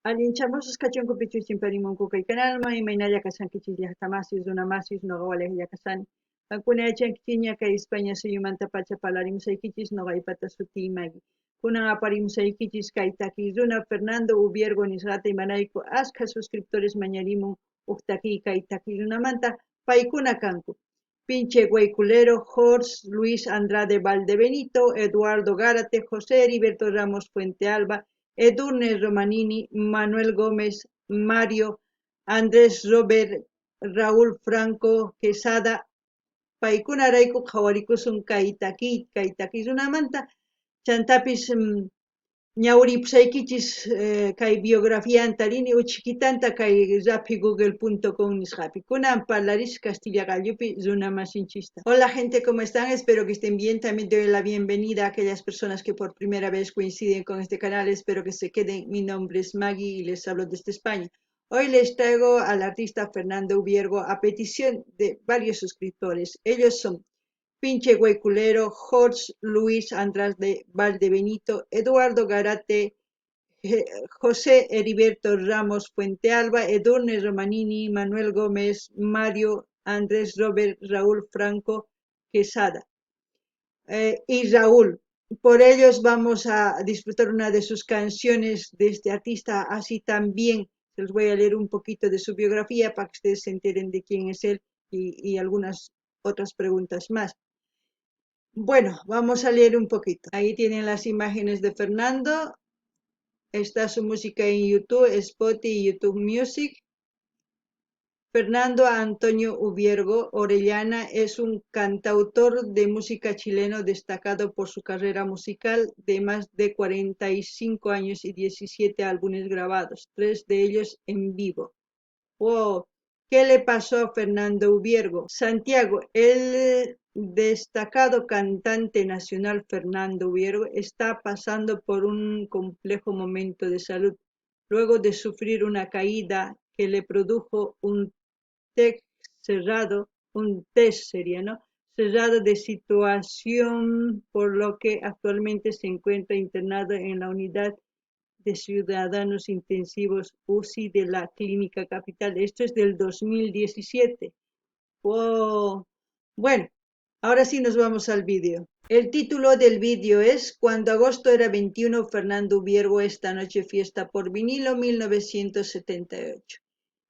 Allinchamos kachunku pichuchin parimunku kay canalma imaynalla kasankichis llaqtamasis runamasis noqawalej llakasani. Kankuna yachankichiña kay España suyumanta pacha palarimusaykichis noqaypata sutiymagi. Kunan aparimusaykichis kay takiy runa Fernando Ubiergo nisqata imanayku askha suscriptores mañarimun huk kay takiy runamanta paykuna kanku. Pinche Guayculero, Jorge Luis Andrade Valdebenito, Eduardo Gárate, José Heriberto Ramos Fuente Alba, Edurne Romanini, Manuel Gómez, Mario, Andrés Robert, Raúl Franco, Quesada, paykuna rayku qhawarikusun kay runamanta, chantapis ñawripusaykichis kay biografía antarini uchikitanta kay rapigoogle.com nisqapi. Kunan parlarish Castilla Gallupi runamasinchista. Hola gente, ¿cómo están? Espero que estén bien. También doy la bienvenida a aquellas personas que por primera vez coinciden con este canal. Espero que se queden. Mi nombre es Maggie y les hablo desde España. Hoy les traigo al artista Fernando Ubiergo a petición de varios suscriptores. Ellos son Pinche Guayculero, Jorge Luis Andrade Valdebenito, Eduardo Garate, José Heriberto Ramos Fuentealba, Edurne Romanini, Manuel Gómez, Mario, Andrés Robert, Raúl Franco Quesada y Raúl. Por ellos vamos a disfrutar una de sus canciones de este artista, así también les voy a leer un poquito de su biografía para que ustedes se enteren de quién es él y algunas otras preguntas más. Bueno, vamos a leer un poquito. Ahí tienen las imágenes de Fernando. Está su música en YouTube, Spotify y YouTube Music. Fernando Antonio Ubiergo Orellana es un cantautor de música chileno destacado por su carrera musical de más de 45 años y 17 álbumes grabados, 3 de ellos en vivo. ¡Wow! ¿Qué le pasó a Fernando Ubiergo? Santiago, el destacado cantante nacional Fernando Ubiergo está pasando por un complejo momento de salud, luego de sufrir una caída que le produjo un test cerrado de situación, por lo que actualmente se encuentra internado en la unidad de ciudadanos intensivos UCI de la Clínica Capital. Esto es del 2017. Wow. Bueno, ahora sí nos vamos al vídeo. El título del vídeo es Cuando agosto era 21, Fernando Ubiergo, esta noche fiesta por vinilo, 1978.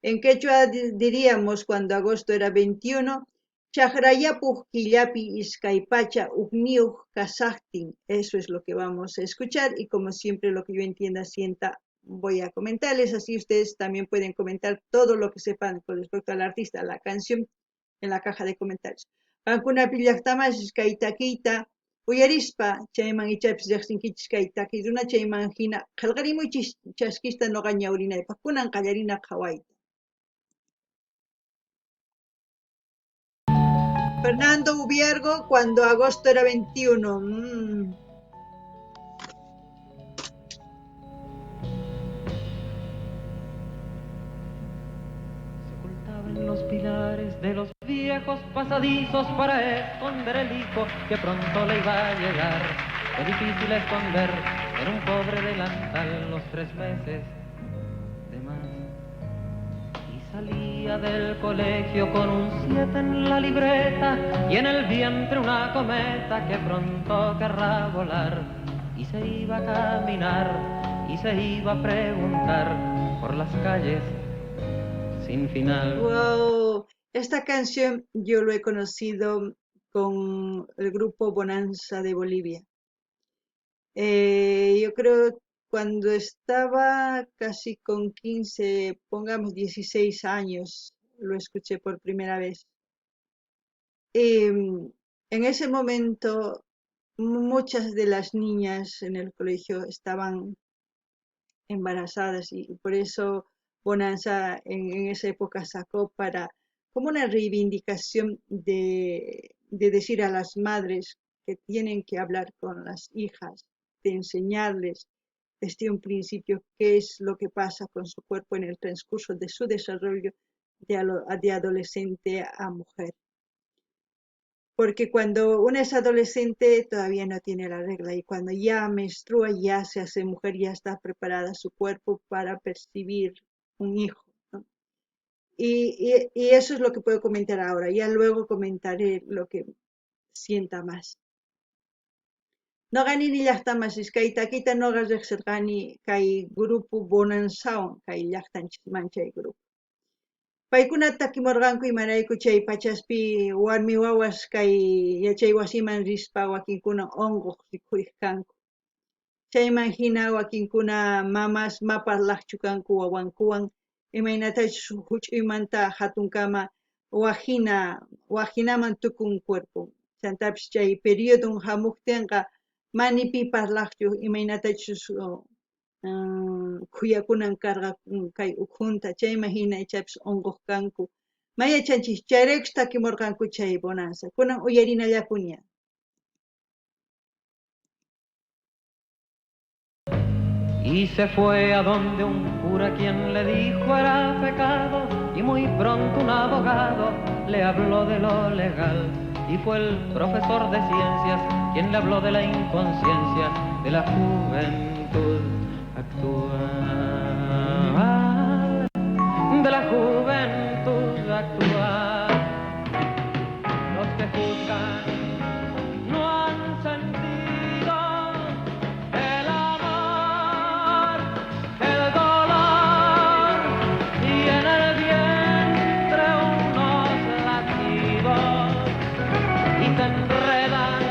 En quechua diríamos cuando agosto era 21, Chagrayapuj Killapi Iskaypacha Ugniuj Kazajtin. Eso es lo que vamos a escuchar y como siempre lo que yo entienda, sienta, voy a comentarles, así ustedes también pueden comentar todo lo que sepan con respecto al artista, a la canción, en la caja de comentarios. Ankunapi llaqtamas iskaytakiyta uyarispa chayman ichapis riqsinkichis kay takiy runa chayman hina qillqarimuychis chaskista noqa ñawrinaypaq kunan qallarina qhawayta. Fernando Ubiergo, cuando agosto era 21. Se ocultaba en los pilares de los viejos pasadizos para esconder el hijo que pronto le iba a llegar. Fue difícil esconder en un pobre delantal los 3 meses de más. Y salía del colegio con un 7 en la libreta y en el vientre una cometa que pronto querrá volar. Y se iba a caminar y se iba a preguntar por las calles sin final. Wow, esta canción yo lo he conocido con el grupo Bonanza de Bolivia. Yo creo cuando estaba casi con 15, pongamos 16 años, lo escuché por primera vez. En ese momento, muchas de las niñas en el colegio estaban embarazadas y por eso Bonanza en esa época sacó para como una reivindicación de decir a las madres que tienen que hablar con las hijas, de enseñarles desde un principio qué es lo que pasa con su cuerpo en el transcurso de su desarrollo de adolescente a mujer. porque cuando una es adolescente todavía no tiene la regla y cuando ya menstrua ya se hace mujer, ya está preparada su cuerpo para percibir un hijo, ¿no? Y eso es lo que puedo comentar ahora, ya luego comentaré lo que sienta más. No gani ni llaqtamas iskaytakita noqa riqsirqani kay grupo Bonanzawan kay llaqtanchikman chay grupo. Paykunata takimurqanku imarayku chay pachaspi warmi wawas kay yachay wasiman rispa wakinkuna unquq rikhuriq kanku. Chayman hina wakinkuna mamas mapaqlaqchu kanku wawankuwan imaynatachu huch'uymanta hatunkama wajinaman tukun cuerpo. Chantapis chay periodo hamuptinqa mani pipaqlaqchu imaynatachus kuyakunan karqa kay ukhunta chayman hina ichapis unquq kanku. Mayachanchis chayraykus takimurqanku chay bonanza. Kunan uyarinallapuña. Y se fue a donde un cura quien le dijo era pecado y muy pronto un abogado le habló de lo legal y fue el profesor de ciencias quien le habló de la inconsciencia de la juventud actual, de la juventud actual. Los que juzgan no han sentido el amor, el dolor y en el vientre unos latidos y se enredan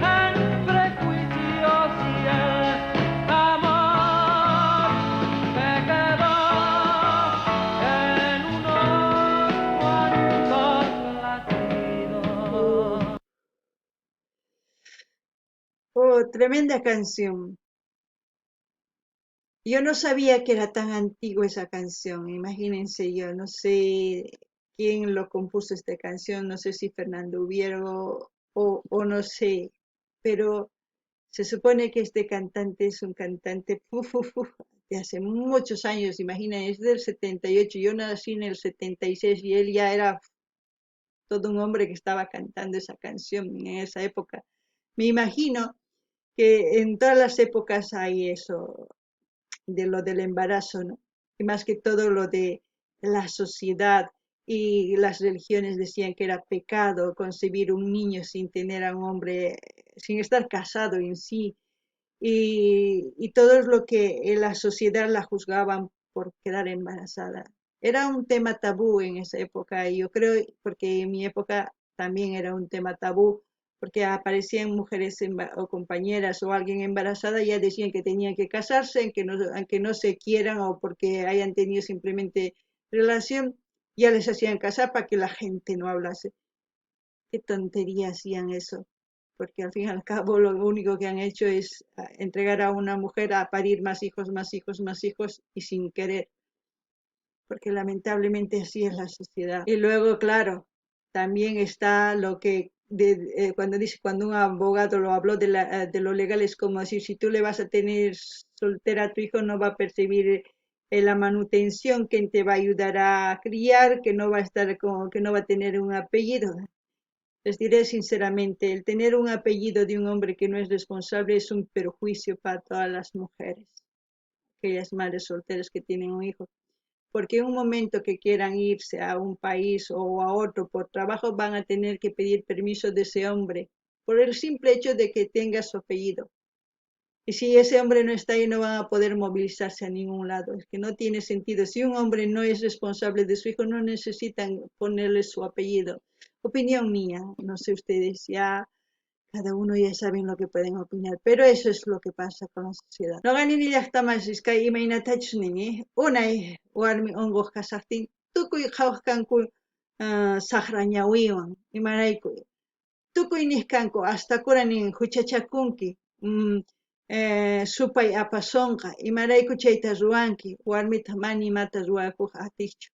en prejuicios y el amor se quedó en unos cuantos latidos. Oh, tremenda canción. Yo no sabía que era tan antigua esa canción, imagínense, yo no sé quién lo compuso esta canción, no sé si Fernando Hubiero o no sé, pero se supone que este cantante es un cantante de hace muchos años, imagínense, es del 78, yo nací en el 76 y él ya era todo un hombre que estaba cantando esa canción en esa época. Me imagino que en todas las épocas hay eso de lo del embarazo, ¿no? Y más que todo lo de la sociedad y las religiones decían que era pecado concebir un niño sin tener a un hombre, sin estar casado en sí. Y todo lo que en la sociedad la juzgaban por quedar embarazada. Era un tema tabú en esa época y yo creo, porque en mi época también era un tema tabú, porque aparecían mujeres o compañeras o alguien embarazada, ya decían que tenían que casarse, aunque no se quieran o porque hayan tenido simplemente relación, ya les hacían casar para que la gente no hablase. Qué tontería hacían eso, porque al fin y al cabo lo único que han hecho es entregar a una mujer a parir más hijos, más hijos, más hijos y sin querer, porque lamentablemente así es la sociedad. Y luego, claro, también está lo que cuando dice, cuando un abogado lo habló de lo legal, es como decir, si tú le vas a tener soltera a tu hijo, no va a percibir la manutención, que te va a ayudar a criar, que no va a estar que no va a tener un apellido. Les diré sinceramente, el tener un apellido de un hombre que no es responsable es un perjuicio para todas las mujeres, aquellas madres solteras que tienen un hijo, porque en un momento que quieran irse a un país o a otro por trabajo van a tener que pedir permiso de ese hombre por el simple hecho de que tenga su apellido. Y si ese hombre no está ahí, no van a poder movilizarse a ningún lado. Es que no tiene sentido. Si un hombre no es responsable de su hijo, no necesitan ponerle su apellido. Opinión mía, no sé ustedes, ya cada uno ya saben lo que pueden opinar, pero eso es lo que pasa con la sociedad. No ganin llaqtamas iskay imaynatachus nini, unay warmi unquq kasaqtin, tukuy qhawqkanku saqra ñawiwan, imarayku tukuy niskanku hasta kura nin huchachakunki, supay apasonqa, imarayku chayta ruwanki, warmita mana imata ruwakuq atiqchu.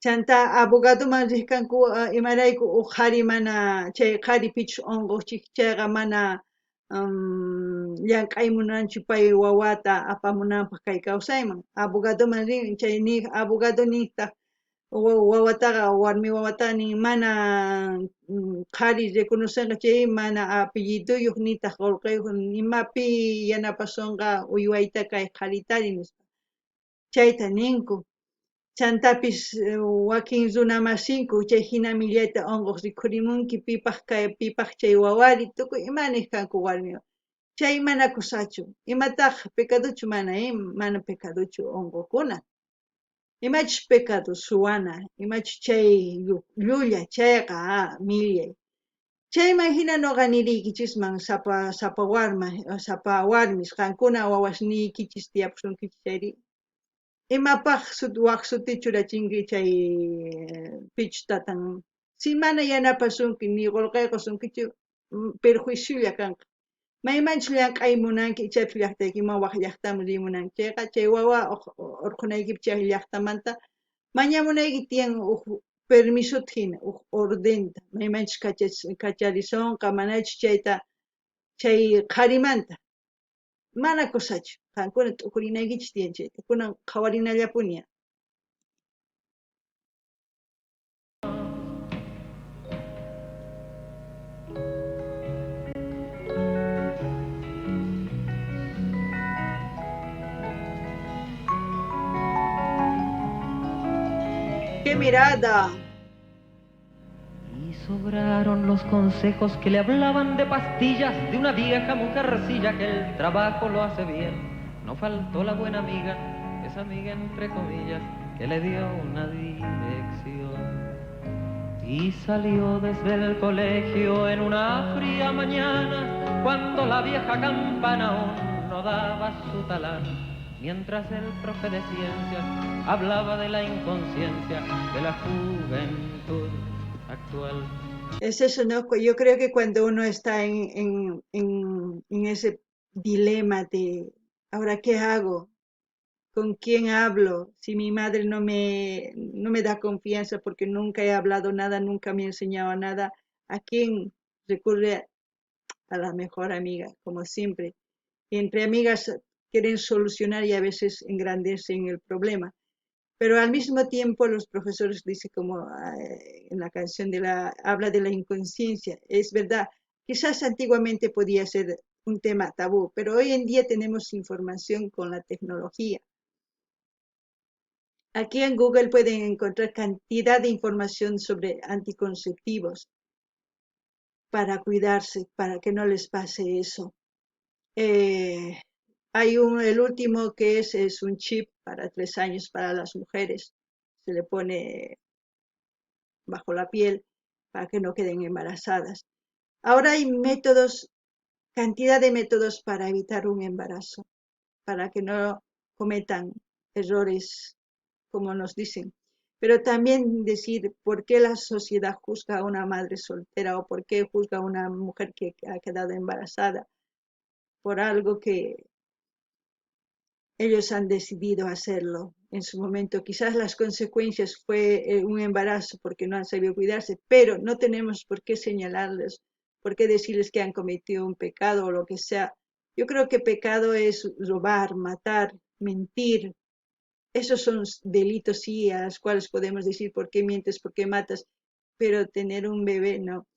Chanta abogadoman rikanku imarayku qhari mana chay qhari pichus unquqchik chayqa mana llank'aymunanchu pay wawata apamunanpaq kay kawsayman abogadoman rin chay abogado niqtaq wawataqa warmi wawatani mana qhari reconocenqa chay mana apelliduyuq nitaq qullqiyuq imapi yanapasunqa uywayta kay qharitari nispa chayta ninku chantapis wakin runa masinku chay hina millayta unquq rikhurimunki pipaq chay wawari tukuy imanik kanku warmi chay mana kusachu imataq pecadochu mana pecadochu unqukuna imachus pecado suwana imachus chay llulla chayqa millay chayman hina ñuqa niriykichisman sapa warmis qankuna wawasniykichis tiyapusunkichis chayri imapaq waq suti churachinki chay pichutatan si mana yanapasunki ni qullqiykusunkichu perjuiciolla kanqa maymanchus llank'ay munanki ichapish llaqtaykiman waq llaqtaman rimunanki chayqa chay wawa urqunaykipi chay llaqtamanta mañamunayki tiyan permisota hina ordenta maymanchus kacharisunqa manachus chayta chay qharimanta mana kusachu qankuna t'ukurinaykichis tiyan chayta kunan qhawarinallapuni ¡Qué mirada! Y sobraron los consejos que le hablaban de pastillas de una vieja mujercilla que el trabajo lo hace bien. No faltó la buena amiga, esa amiga entre comillas, que le dio una dirección. Y salió desde el colegio en una fría mañana, cuando la vieja campana aún no daba su talán. Mientras el profe de ciencias hablaba de la inconsciencia de la juventud actual. Es eso, ¿no? Yo creo que cuando uno está en ese dilema de, ¿ahora qué hago? ¿Con quién hablo? Si mi madre no me da confianza porque nunca he hablado nada, nunca me ha enseñado nada, ¿a quién recurre? A la mejor amiga, como siempre. Y entre amigas quieren solucionar y a veces engrandecen el problema. Pero al mismo tiempo los profesores dicen como en la canción habla de la inconsciencia. Es verdad, quizás antiguamente podía ser un tema tabú, pero hoy en día tenemos información con la tecnología. Aquí en Google pueden encontrar cantidad de información sobre anticonceptivos para cuidarse, para que no les pase eso. Hay el último que es un chip para 3 años para las mujeres. Se le pone bajo la piel para que no queden embarazadas. Ahora hay cantidad de métodos para evitar un embarazo, para que no cometan errores como nos dicen. Pero también decir por qué la sociedad juzga a una madre soltera o por qué juzga a una mujer que ha quedado embarazada por algo que ellos han decidido hacerlo en su momento. Quizás las consecuencias fue un embarazo porque no han sabido cuidarse, pero no tenemos por qué señalarles, por qué decirles que han cometido un pecado o lo que sea. Yo creo que pecado es robar, matar, mentir. Esos son delitos, sí, a los cuales podemos decir por qué mientes, por qué matas, pero tener un bebé no.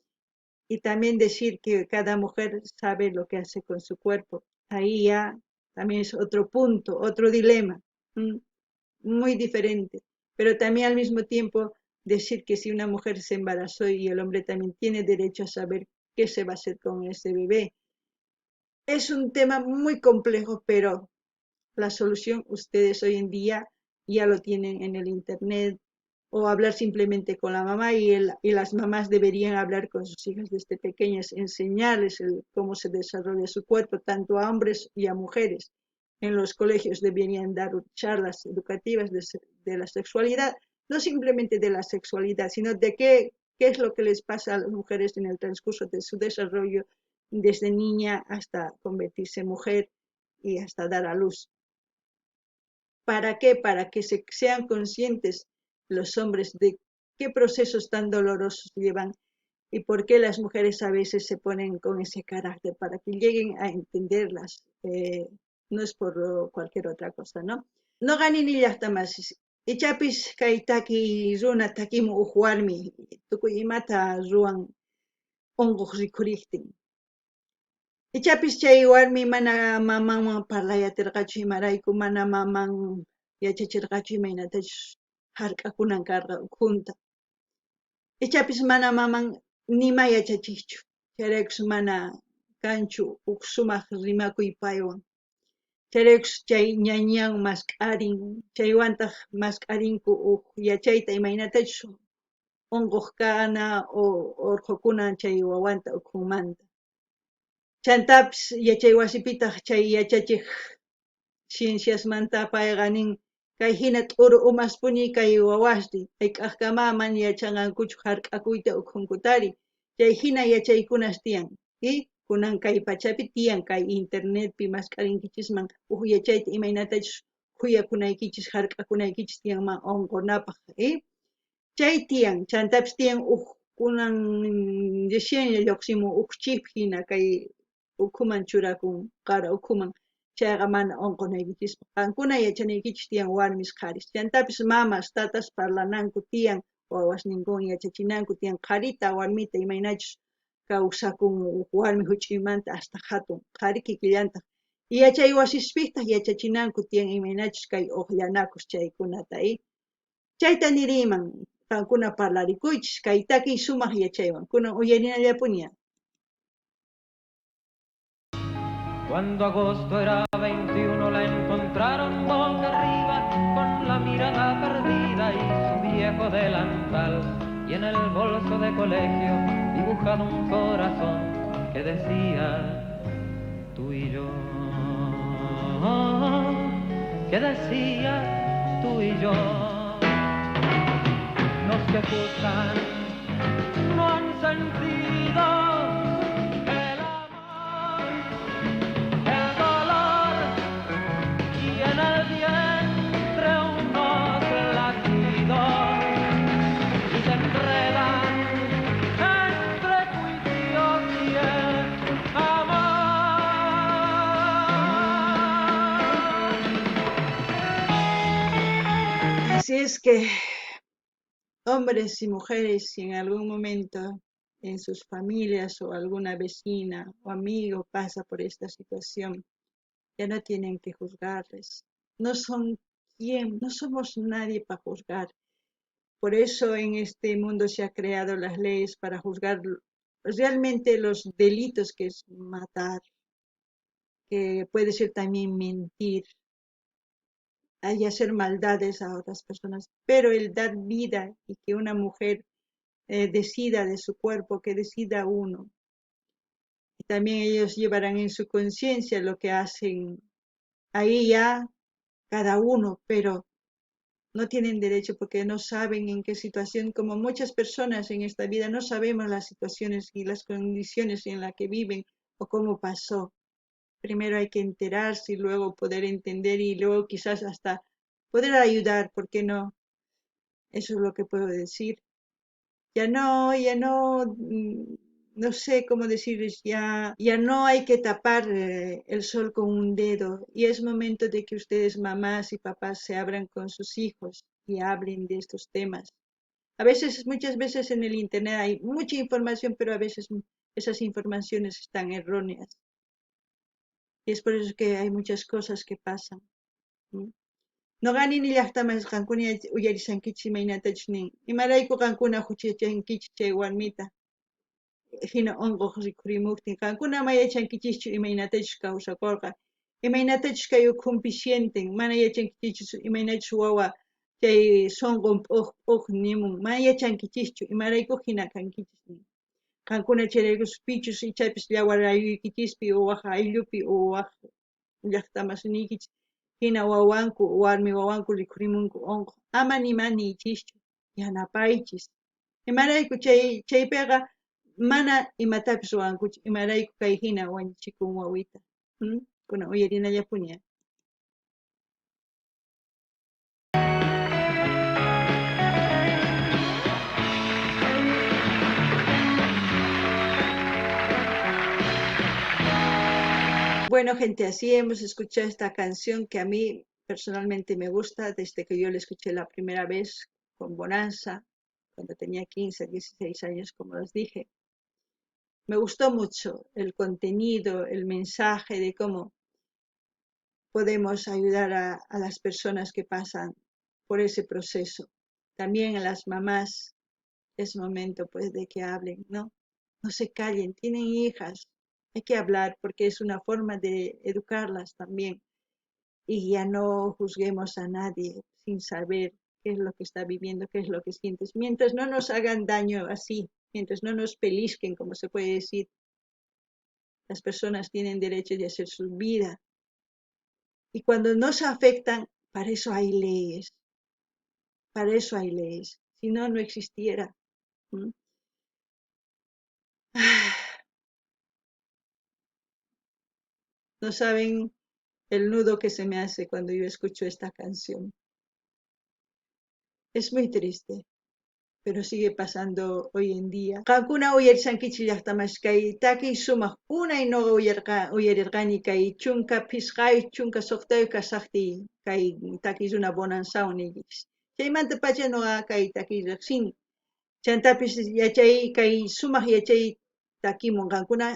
Y también decir que cada mujer sabe lo que hace con su cuerpo. Ahí ya también es otro punto, otro dilema, muy diferente. Pero también al mismo tiempo decir que si una mujer se embarazó y el hombre también tiene derecho a saber qué se va a hacer con ese bebé. Es un tema muy complejo, pero la solución ustedes hoy en día ya lo tienen en el internet o hablar simplemente con la mamá y las mamás deberían hablar con sus hijas desde pequeñas, enseñarles cómo se desarrolla su cuerpo, tanto a hombres y a mujeres. En los colegios deberían dar charlas educativas de la sexualidad, no simplemente de la sexualidad, sino de qué es lo que les pasa a las mujeres en el transcurso de su desarrollo desde niña hasta convertirse en mujer y hasta dar a luz. ¿Para qué? Para que sean conscientes los hombres de qué procesos tan dolorosos llevan y por qué las mujeres a veces se ponen con ese carácter, para que lleguen a entenderlas. No es por cualquier otra cosa, ¿no? No ganin ni hasta más. Ichapis kay taki runa takimu uq warmi tukuy imata ruwan unquq rikuriptin. Ichapis chay warmi mana mamanman parlayatirqachu imarayku mana maman yachachirqachu imaynatachu hark'akunan karqa ukhunta. Ichapis mana maman nima yachachiqchu. Chayraykus mana kanchu uq sumaq rimakuy paywan. Chayraykus chay ñañiyan mask'arin, chaywantaq mask'arinku uq yachayta imaynatachu unquq kana o urqukuna chay wawanta ukhunmanta. Chantapis yachay wasipitaq chay yachachiq cienciasmanta payqa nin kay hina t'uru umaspuni kay wawasri hayk'aqkama mana yachanqankuchu hark'akuyta ukhunkutari chay hina yachaykunas tiyan y kunan kay pachapi tiyan kay internetpi mask'arinkichisman uq yachayta imaynatachus khuyakunaykichis hark'akunaykichis tiyanman unqunapaq chay tiyan chantapis tiyan uq kunan recién lluqsimuq uq chip hina kay ukhuman churakun qara ukhuman chayqa mana unqunaykichispa qankuna yachanaykichis tiyan warmis qaris chantapis mamas tatas parlananku tiyan wawasninkuna yachachinanku tiyan qharita warmita imaynachus kawsakun uq warmi huch'uymanta hasta hatun qhari kikillantaq yachay wasispitaq yachachinanku tiyan imaynachus kay uqllanakus chaykunata chayta niriyman qankuna parlarikuychis kay takiy sumaq yachaywan kunan uyarinallapuni. Cuando agosto era 21 la encontraron boca arriba con la mirada perdida y su viejo delantal y en el bolso de colegio dibujado un corazón que decía tú y yo, que decía tú y yo. Los que juzgan no han sentido el amor, el dolor y en el vientre unos latidos y se enredan entre juicios y el amor. Así es que hombres y mujeres, si en algún momento en sus familias o alguna vecina o amigo pasa por esta situación, ya no tienen que juzgarles. No son quién, no somos nadie para juzgar. Por eso en este mundo se ha creado las leyes para juzgar realmente los delitos que es matar, que puede ser también mentir, hay hacer maldades a otras personas, pero el dar vida y que una mujer decida de su cuerpo, que decida uno. Y también ellos llevarán en su conciencia lo que hacen ahí ya cada uno, pero no tienen derecho porque no saben en qué situación, como muchas personas en esta vida no sabemos las situaciones y las condiciones en las que viven o cómo pasó. Primero hay que enterarse y luego poder entender y luego quizás hasta poder ayudar, ¿por qué no? Eso es lo que puedo decir. Ya no, no sé cómo decirles, ya no hay que tapar el sol con un dedo y es momento de que ustedes, mamás y papás, se abran con sus hijos y hablen de estos temas. A veces, muchas veces en el internet hay mucha información, pero a veces esas informaciones están erróneas. Y es por eso que hay muchas cosas que pasan. Noqani ni llaqtaman qankuna uyarisankichis imaynatachus nin. Imarayku qankuna huchachankichis chay warmita. Hina unquq rikhurimuptin qankuna mayachankichischu imaynatachus kawsakurqa. Imaynatachus kay ukhunpi sienten, mana yachankichischu imaynachus wawa chay sunqun p'uq nimun. Mana yachankichischu imarayku hina kankichis nin. Qankuna chayraykus pichus ichapis yawar aylluykichikpi o waq ayllupi o waq llaqtamasinikichis hina wawanku warmi wawanku rikhurimunku unquq ama nimanichischu yanapaychis imarayku chaypiqa mana imatapis ruwankuchu imarayku kay hina wañuchikun wawita kunan uyarinallapuni. Bueno, gente, así hemos escuchado esta canción que a mí personalmente me gusta desde que yo lo escuché la primera vez con Bonanza, cuando tenía 15, 16 años, como les dije. Me gustó mucho el contenido, el mensaje de cómo podemos ayudar a las personas que pasan por ese proceso. También a las mamás es momento pues de que hablen, ¿no? No se callen, tienen hijas, hay que hablar porque es una forma de educarlas también y ya no juzguemos a nadie sin saber qué es lo que está viviendo, qué es lo que sientes, mientras no nos hagan daño así, mientras no nos pelisquen, como se puede decir, las personas tienen derecho de hacer su vida y cuando nos afectan, para eso hay leyes, para eso hay leyes, si no, no existiera. ¿Mm? No saben el nudo que se me hace cuando yo escucho esta canción. Es muy triste, pero sigue pasando hoy en día. Qankuna uyarisankichillaqtamash kay takiy sumaq unayno uyarirqani kay chunka pisqay chunka suqtay kasaqti kay takiy runa bonansawan niykichis. Chaymanta pacha nuqa kay takiy riqsini. Chantapis yachay kay sumaq yachay takimun qankuna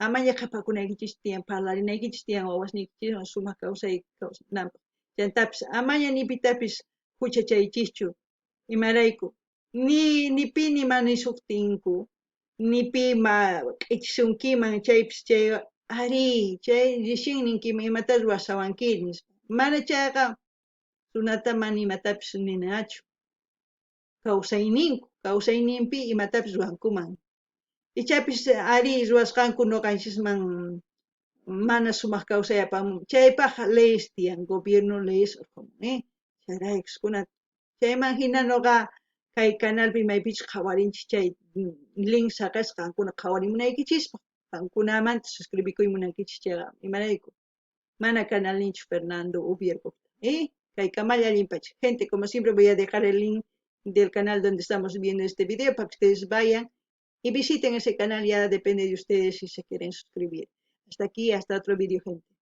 amaña qhapakunaykichis tiyan parlarinaykichispa tiyan wawasniykichiswan sumaq kawsananpaq. Chantapis amaña nipitapis huchachaychischu imarayku ni pi nimanisuktinku ni pi q'ichisunkiman chaypis chay ari chay rishinninkiman imata ruwasawanki nispa mana chayqa runata mana imatapis ninachu kawsayninpi imatapis ruwankuman ichapis ari ruwasqanku ñuqanchikman mana sumaq kawsayapamun chaypaq leyes tiyan gobierno leyes chayraykuskuna chayman hina ñuqa kay canalpi maypichus qhawarinchik chay link saqasqa qankuna qhawarimunaykichispa qankunamanta suscribikuymunankichis chayqa imarayku mana canal ninchu Fernando Ubiergo kay Kamalla Allinpacha gente como siempre voy a dejar el link del canal donde estamos viendo este video para que ustedes vayan y visiten ese canal, ya depende de ustedes si se quieren suscribir. Hasta aquí, hasta otro video, gente.